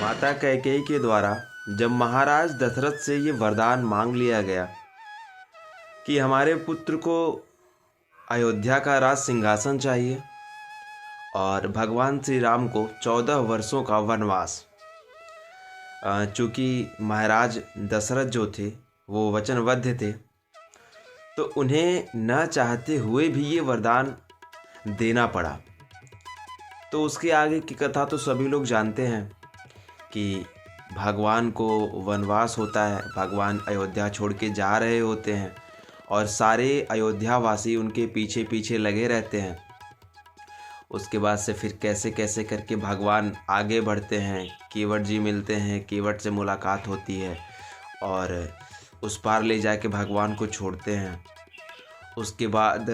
माता कैकेयी के द्वारा जब महाराज दशरथ से ये वरदान मांग लिया गया कि हमारे पुत्र को अयोध्या का राज सिंहासन चाहिए और भगवान श्री राम को 14 वर्षों का वनवास, चूँकि महाराज दशरथ जो थे वो वचनबद्ध थे, तो उन्हें न चाहते हुए भी ये वरदान देना पड़ा। तो उसके आगे की कथा तो सभी लोग जानते हैं कि भगवान को वनवास होता है, भगवान अयोध्या छोड़ के जा रहे होते हैं और सारे अयोध्यावासी उनके पीछे पीछे लगे रहते हैं। उसके बाद से फिर कैसे कैसे करके भगवान आगे बढ़ते हैं, केवट जी मिलते हैं, केवट से मुलाकात होती है और उस पार ले जाके भगवान को छोड़ते हैं। उसके बाद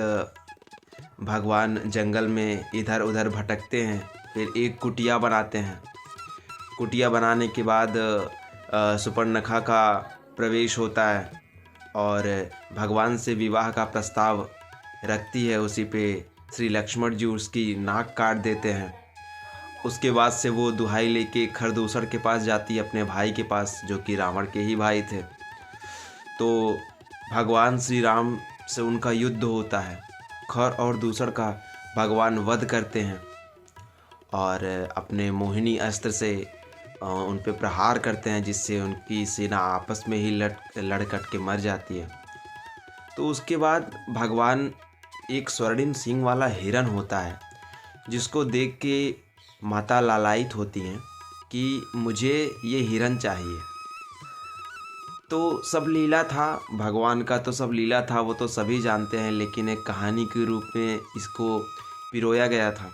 भगवान जंगल में इधर उधर भटकते हैं, फिर एक कुटिया बनाते हैं। कुटिया बनाने के बाद सुपर्णखा का प्रवेश होता है और भगवान से विवाह का प्रस्ताव रखती है। उसी पे श्री लक्ष्मण जी उसकी नाक काट देते हैं। उसके बाद से वो दुहाई लेके खरदूसर के पास जाती है, अपने भाई के पास, जो कि रावण के ही भाई थे। तो भगवान श्री राम से उनका युद्ध होता है, खर और दूसर का भगवान वध करते हैं और अपने मोहिनी अस्त्र से उन पे प्रहार करते हैं, जिससे उनकी सेना आपस में ही लड़ कट के मर जाती है। तो उसके बाद भगवान एक स्वर्णिम सींग वाला हिरन होता है, जिसको देख के माता लालायित होती हैं कि मुझे ये हिरन चाहिए। तो सब लीला था भगवान का, तो सब लीला था, वो तो सभी जानते हैं, लेकिन एक कहानी के रूप में इसको पिरोया गया था।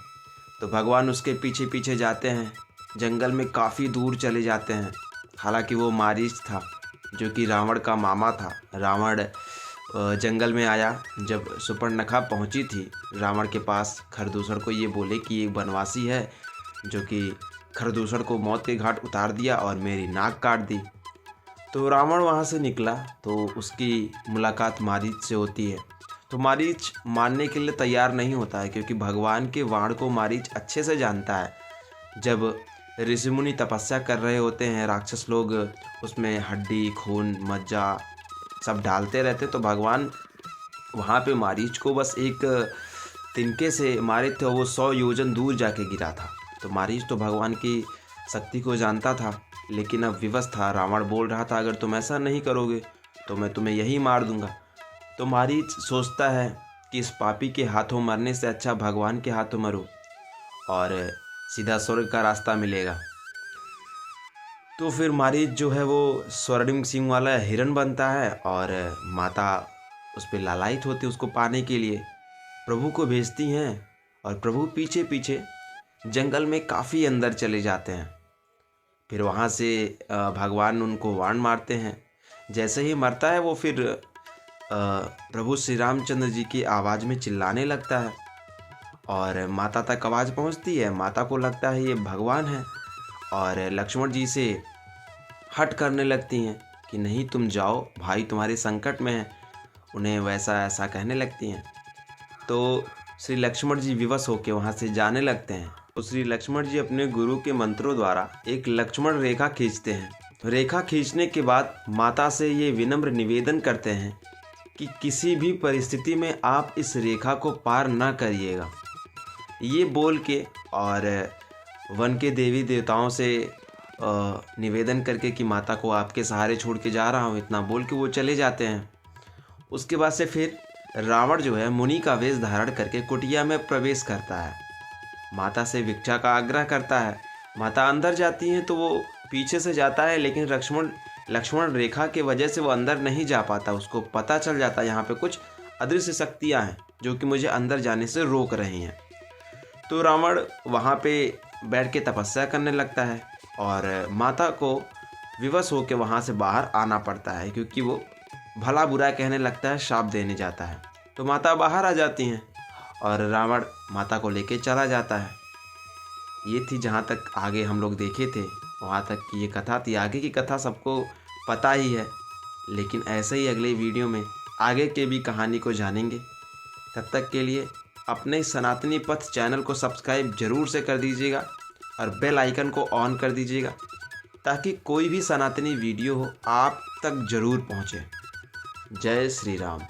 तो भगवान उसके पीछे पीछे जाते हैं, जंगल में काफ़ी दूर चले जाते हैं। हालांकि वो मारीच था, जो कि रावण का मामा था। रावण जंगल में आया, जब सुपर्णखा पहुंची थी रावण के पास, खरदूसर को ये बोले कि एक बनवासी है जो कि खरदूसर को मौत के घाट उतार दिया और मेरी नाक काट दी। तो रावण वहाँ से निकला तो उसकी मुलाकात मारीच से होती है। तो मारीच मानने के लिए तैयार नहीं होता है, क्योंकि भगवान के वाण को मारीच अच्छे से जानता है। जब ऋषि मुनि तपस्या कर रहे होते हैं, राक्षस लोग उसमें हड्डी, खून, मज्जा सब डालते रहते, तो भगवान वहाँ पे मारीच को बस एक तिनके से मारे थे, वो 100 योजन दूर जाके गिरा था। तो मारीच तो भगवान की शक्ति को जानता था, लेकिन अब विवश था। रावण बोल रहा था अगर तुम ऐसा नहीं करोगे तो मैं तुम्हें यही मार दूंगा। तो मारीच सोचता है कि इस पापी के हाथों मरने से अच्छा भगवान के हाथों मरूं और सीधा स्वर्ग का रास्ता मिलेगा। तो फिर मारीच जो है वो स्वर्णिम सींग वाला हिरन बनता है और माता उस पर लालायित होती है, उसको पाने के लिए प्रभु को भेजती हैं और प्रभु पीछे पीछे जंगल में काफ़ी अंदर चले जाते हैं। फिर वहाँ से भगवान उनको वाण मारते हैं। जैसे ही मरता है वो फिर प्रभु श्री रामचंद्र जी की आवाज़ में चिल्लाने लगता है और माता तक आवाज़ पहुँचती है। माता को लगता है ये भगवान है और लक्ष्मण जी से हट करने लगती हैं कि नहीं तुम जाओ, भाई तुम्हारे संकट में है। उन्हें वैसा ऐसा कहने लगती हैं। तो श्री लक्ष्मण जी विवश होकर वहाँ से जाने लगते हैं। तो श्री लक्ष्मण जी अपने गुरु के मंत्रों द्वारा एक लक्ष्मण रेखा खींचते हैं। रेखा खींचने के बाद माता से ये विनम्र निवेदन करते हैं कि किसी भी परिस्थिति में आप इस रेखा को पार ना करिएगा। ये बोल के और वन के देवी देवताओं से निवेदन करके कि माता को आपके सहारे छोड़ के जा रहा हूँ, इतना बोल के वो चले जाते हैं। उसके बाद से फिर रावण जो है मुनि का वेश धारण करके कुटिया में प्रवेश करता है, माता से भिक्षा का आग्रह करता है। माता अंदर जाती हैं तो वो पीछे से जाता है, लेकिन लक्ष्मण रेखा के वजह से वो अंदर नहीं जा पाता। उसको पता चल जाता है यहाँ पे कुछ अदृश्य शक्तियाँ हैं जो कि मुझे अंदर जाने से रोक रही हैं। तो रावण वहाँ पे बैठ के तपस्या करने लगता है और माता को विवश होकर वहाँ से बाहर आना पड़ता है, क्योंकि वो भला बुरा कहने लगता है, शाप देने जाता है। तो माता बाहर आ जाती हैं और रावण माता को लेके चला जाता है। ये थी जहाँ तक आगे हम लोग देखे थे, वहाँ तक की ये कथा थी। आगे की कथा सबको पता ही है, लेकिन ऐसे ही अगले वीडियो में आगे के भी कहानी को जानेंगे। तब तक के लिए अपने सनातनी पथ चैनल को सब्सक्राइब जरूर से कर दीजिएगा और बेल आइकन को ऑन कर दीजिएगा, ताकि कोई भी सनातनी वीडियो हो आप तक जरूर पहुँचे। जय श्री राम।